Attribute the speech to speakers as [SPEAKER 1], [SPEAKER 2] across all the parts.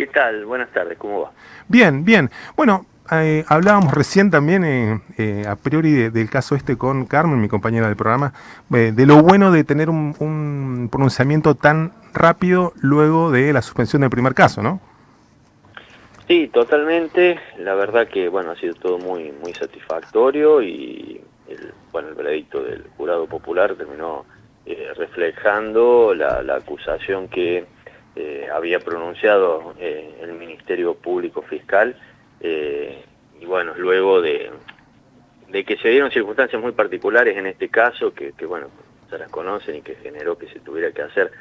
[SPEAKER 1] ¿Qué tal? Buenas tardes, ¿cómo va?
[SPEAKER 2] Bien, bien. Bueno, hablábamos recién también, a priori, del caso este con Carmen, mi compañera del programa, de lo bueno de tener un pronunciamiento tan rápido luego de la suspensión del primer caso, ¿no?
[SPEAKER 1] Sí, totalmente. La verdad que, bueno, ha sido todo muy satisfactorio y, el veredicto del jurado popular terminó reflejando la acusación que había pronunciado el Ministerio Público Fiscal y, bueno, luego de que se dieron circunstancias muy particulares en este caso, que bueno, se las conocen y que generó que se tuviera que hacer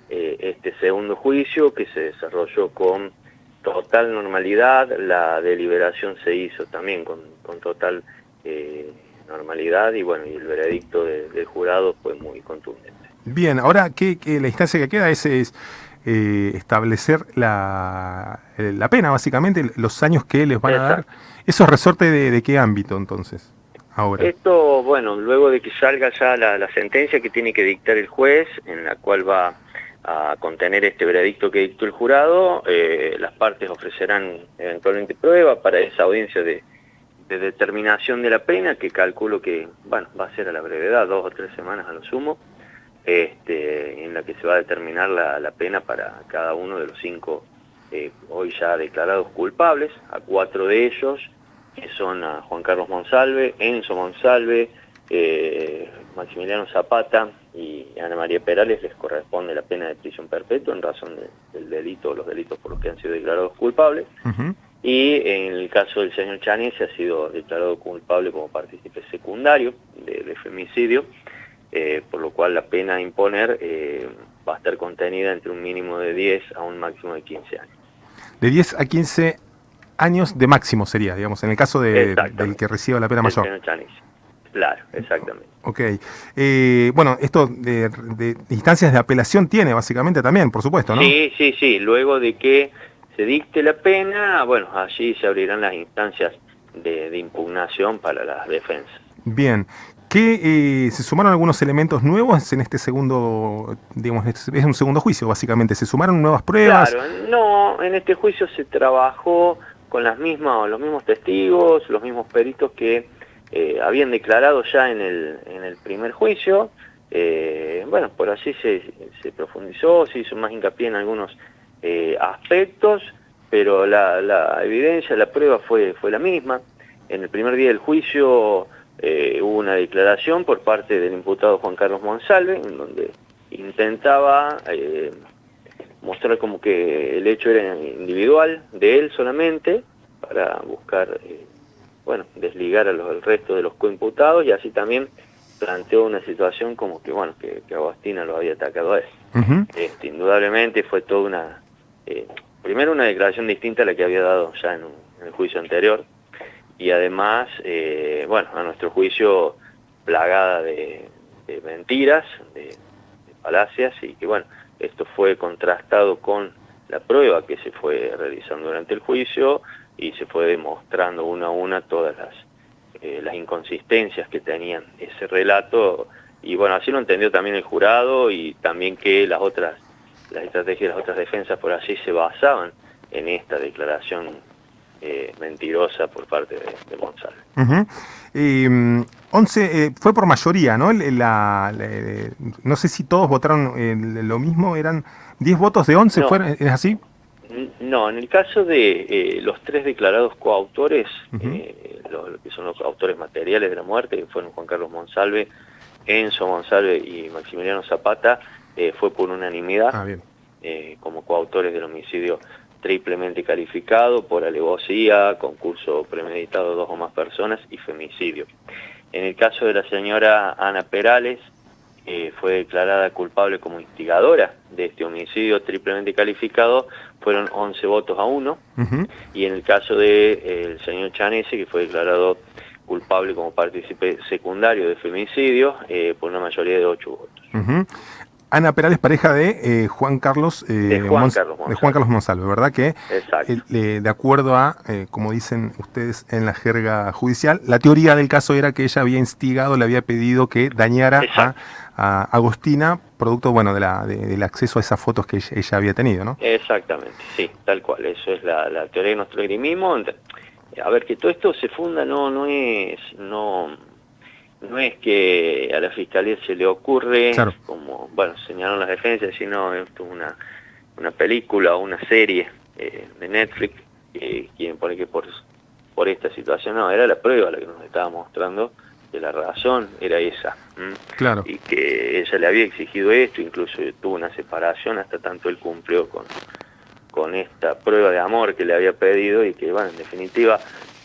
[SPEAKER 1] este segundo juicio, que se desarrolló con total normalidad. La deliberación se hizo también con total normalidad y bueno, y el veredicto del jurado fue muy contundente.
[SPEAKER 2] Bien, ahora la instancia que queda es establecer la pena, básicamente, los años que les van a dar.
[SPEAKER 1] Exacto.
[SPEAKER 2] ¿Eso es resorte de qué ámbito, entonces, ahora?
[SPEAKER 1] Esto, bueno, luego de que salga ya la sentencia que tiene que dictar el juez, en la cual va a contener este veredicto que dictó el jurado, las partes ofrecerán eventualmente prueba para esa audiencia de determinación de la pena, que calculo que, bueno, va a ser a la brevedad, 2 o 3 semanas a lo sumo, en la que se va a determinar la pena para cada uno de los 5 hoy ya declarados culpables, a 4 de ellos, que son a Juan Carlos Monsalve, Enzo Monsalve, Maximiliano Zapata y Ana María Perales, les corresponde la pena de prisión perpetua en razón del delito, los delitos por los que han sido declarados culpables.
[SPEAKER 2] Ujú.
[SPEAKER 1] Y en el caso del señor Chanese ha sido declarado culpable como partícipe secundario de femicidio, por lo cual la pena a imponer va a estar contenida entre un mínimo de 10 a un máximo de 15 años.
[SPEAKER 2] De 10 a 15 años de máximo sería, digamos, en el caso del
[SPEAKER 1] Exactamente,
[SPEAKER 2] que reciba la pena
[SPEAKER 1] del
[SPEAKER 2] mayor.
[SPEAKER 1] señor Chanese. Claro, exactamente.
[SPEAKER 2] Ok. Bueno, esto de instancias de apelación tiene, básicamente, también, por supuesto, ¿no?
[SPEAKER 1] Sí, sí, sí. Luego de que se dicte la pena, bueno, allí se abrirán las instancias de impugnación para las defensas.
[SPEAKER 2] Bien. ¿Se sumaron algunos elementos nuevos en este segundo, digamos, es un segundo juicio, básicamente? ¿Se sumaron nuevas pruebas?
[SPEAKER 1] Claro, no, en este juicio se trabajó con los mismos testigos, los mismos peritos que habían declarado ya en el primer juicio. Bueno, por allí se profundizó, se hizo más hincapié en algunos aspectos, pero la evidencia, la prueba fue la misma. En el primer día del juicio hubo una declaración por parte del imputado Juan Carlos Monsalve, en donde intentaba mostrar como que el hecho era individual, de él solamente, para buscar, bueno, desligar al resto de los coimputados, y así también planteó una situación como que, bueno, que Agostina lo había atacado a él.
[SPEAKER 2] Ujú.
[SPEAKER 1] Indudablemente fue toda primero una declaración distinta a la que había dado ya en el juicio anterior, y además, bueno, a nuestro juicio, plagada de mentiras, de falacias, y que, bueno, esto fue contrastado con la prueba que se fue realizando durante el juicio y se fue demostrando una a una todas las inconsistencias que tenían ese relato, y bueno, así lo entendió también el jurado, y también que las estrategias de las otras defensas por allí se basaban en esta declaración mentirosa por parte de González.
[SPEAKER 2] Ujú. 11, fue por mayoría, ¿no? No sé si todos votaron lo mismo, eran 10 votos de 11,
[SPEAKER 1] No,
[SPEAKER 2] ¿es así?
[SPEAKER 1] no, en el caso de los 3 declarados coautores,
[SPEAKER 2] Ujú.
[SPEAKER 1] los que son los autores materiales de la muerte, que fueron Juan Carlos Monsalve, Enzo Monsalve y Maximiliano Zapata, fue por unanimidad
[SPEAKER 2] Ah, bien.
[SPEAKER 1] como coautores del homicidio triplemente calificado por alevosía, concurso premeditado de 2 o más personas y femicidio. En el caso de la señora Ana Perales, fue declarada culpable como instigadora de este homicidio triplemente calificado, fueron 11 votos a 1,
[SPEAKER 2] Ujú.
[SPEAKER 1] y en el caso del señor Chanese, que fue declarado culpable como partícipe secundario de femicidio, por una mayoría de 8 votos.
[SPEAKER 2] Ujú. Ana Perales, pareja de Juan Carlos,
[SPEAKER 1] de Juan Carlos Monsalve.
[SPEAKER 2] De Juan Carlos Monsalve, ¿verdad? Que
[SPEAKER 1] de
[SPEAKER 2] acuerdo a, como dicen ustedes en la jerga judicial, la teoría del caso era que ella había instigado, le había pedido que dañara a Agostina, producto, bueno, del acceso a esas fotos que ella había tenido, ¿no?
[SPEAKER 1] Exactamente, sí, tal cual. Eso es la teoría que nosotros esgrimimos. A ver, que todo esto se funda no es que a la Fiscalía se le ocurre,
[SPEAKER 2] claro,
[SPEAKER 1] como, bueno, señalaron las defensas, sino esto es una película o una serie de Netflix que quieren poner que por esta situación, no, era la prueba la que nos estaba mostrando, que la razón era esa.
[SPEAKER 2] Claro.
[SPEAKER 1] Y que ella le había exigido esto, incluso tuvo una separación, hasta tanto él cumplió con esta prueba de amor que le había pedido, y que, bueno, en definitiva,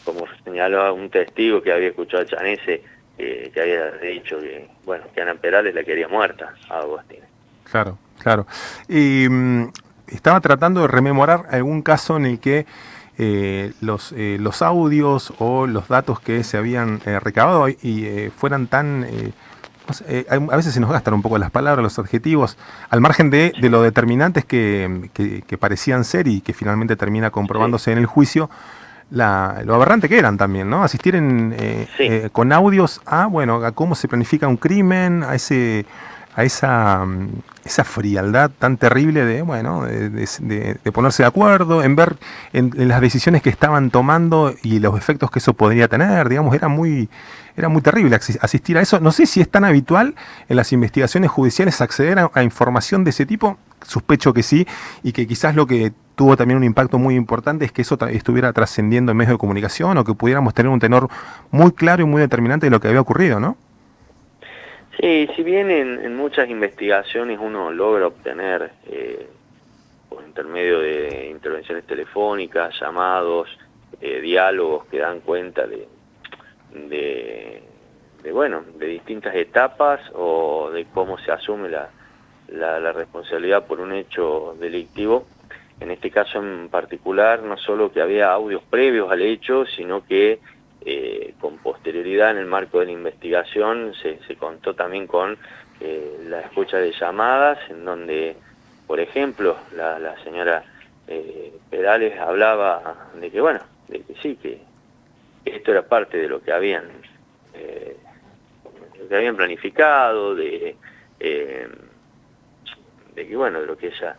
[SPEAKER 1] como señaló un testigo que había escuchado a Chanese, que había dicho que, bueno, que Ana Perales la quería muerta a Agostina.
[SPEAKER 2] Claro, claro. Y estaba tratando de rememorar algún caso en el que los audios o los datos que se habían recabado y fueran tan... no sé, a veces se nos gastan un poco las palabras, los adjetivos, al margen de lo determinantes que parecían ser y que finalmente termina comprobándose en el juicio, lo aberrante que eran también, ¿no? Asistir con audios a cómo se planifica un crimen, a esa frialdad tan terrible de ponerse de acuerdo, en ver en las decisiones que estaban tomando y los efectos que eso podría tener, digamos, era muy terrible asistir a eso. No sé si es tan habitual en las investigaciones judiciales acceder a información de ese tipo, sospecho que sí, y que quizás lo que tuvo también un impacto muy importante es que eso estuviera trascendiendo en medios de comunicación, o que pudiéramos tener un tenor muy claro y muy determinante de lo que había ocurrido, ¿no?
[SPEAKER 1] Sí, si bien en muchas investigaciones uno logra obtener, por intermedio de intervenciones telefónicas, llamados, diálogos que dan cuenta de distintas etapas o de cómo se asume la responsabilidad por un hecho delictivo. En este caso en particular, no solo que había audios previos al hecho, sino que con posterioridad en el marco de la investigación se contó también con la escucha de llamadas, en donde, por ejemplo, la señora Perales hablaba de que, bueno, de que sí, que esto era parte de lo que habían planificado, de que, bueno, de lo que ella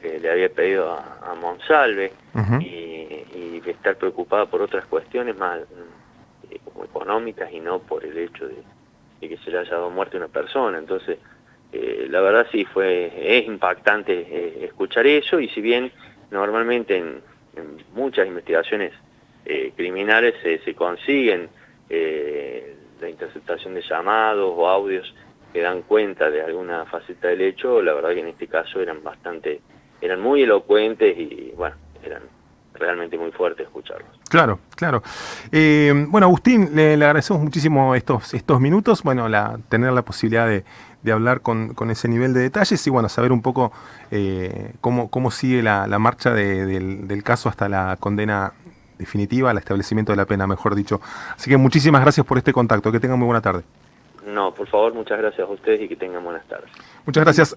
[SPEAKER 1] le había pedido a Monsalve, y de estar preocupada por otras cuestiones más como económicas, y no por el hecho de que se le haya dado muerte a una persona. Entonces, la verdad sí es impactante escuchar eso, y si bien normalmente en muchas investigaciones criminales se consiguen la interceptación de llamados o audios que dan cuenta de alguna faceta del hecho, la verdad que en este caso eran muy elocuentes y, bueno, eran realmente muy fuerte escucharlos.
[SPEAKER 2] Claro, claro. Bueno, Agustín, le agradecemos muchísimo estos minutos, tener la posibilidad de hablar con ese nivel de detalles y, saber un poco cómo sigue la marcha del caso hasta la condena definitiva, al establecimiento de la pena, mejor dicho. Así que muchísimas gracias por este contacto, que tengan muy buena tarde.
[SPEAKER 1] No, por favor, muchas gracias a ustedes y que tengan buenas tardes.
[SPEAKER 2] Muchas gracias.